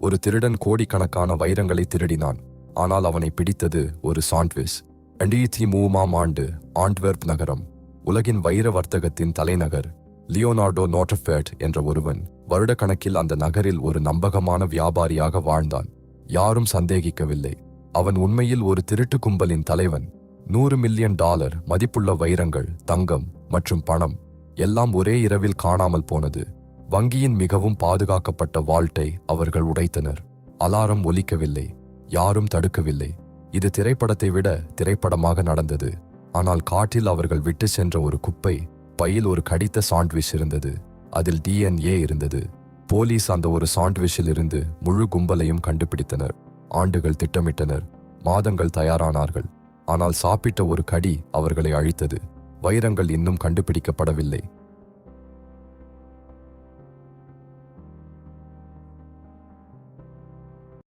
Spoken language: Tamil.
ஒரு திருடன் கோடிக்கணக்கான வைரங்களை திருடினான். ஆனால் அவனை பிடித்தது ஒரு சாண்ட்விச். 2003ஆம் ஆண்டு ஆண்ட்வெர்ப் நகரம், உலகின் வைர வர்த்தகத்தின் தலைநகர். லியோனார்டோ நோட்டஃபெர்ட் என்ற ஒருவன் வருடக்கணக்கில் அந்த நகரில் ஒரு நம்பகமான வியாபாரியாக வாழ்ந்தான். யாரும் சந்தேகிக்கவில்லை, அவன் உண்மையில் ஒரு திருட்டு கும்பலின் தலைவன். $100 மில்லியன் மதிப்புள்ள வைரங்கள், தங்கம் மற்றும் பணம் எல்லாம் ஒரே இரவில் காணாமல் போனது. வங்கியின் மிகவும் பாதுகாக்கப்பட்ட வால்ட்டை அவர்கள் உடைத்தனர். அலாரம் ஒலிக்கவில்லை, யாரும் தடுக்கவில்லை. இது திரைப்படத்தை விட திரைப்படமாக நடந்தது. ஆனால் காட்டில் அவர்கள் விட்டு சென்ற ஒரு குப்பை பையில் ஒரு கடித்த சாண்ட்விச் இருந்தது. அதில் DNA இருந்தது. போலீஸ் அந்த ஒரு சாண்ட்விச்சில் இருந்து முழு கும்பலையும் கண்டுபிடித்தனர். ஆண்டுகள் திட்டமிட்டனர், மாதங்கள் தயாரானார்கள். ஆனால் சாப்பிட்ட ஒரு கடி அவர்களை அழித்தது. வைரங்கள் இன்னும் கண்டுபிடிக்கப்படவில்லை.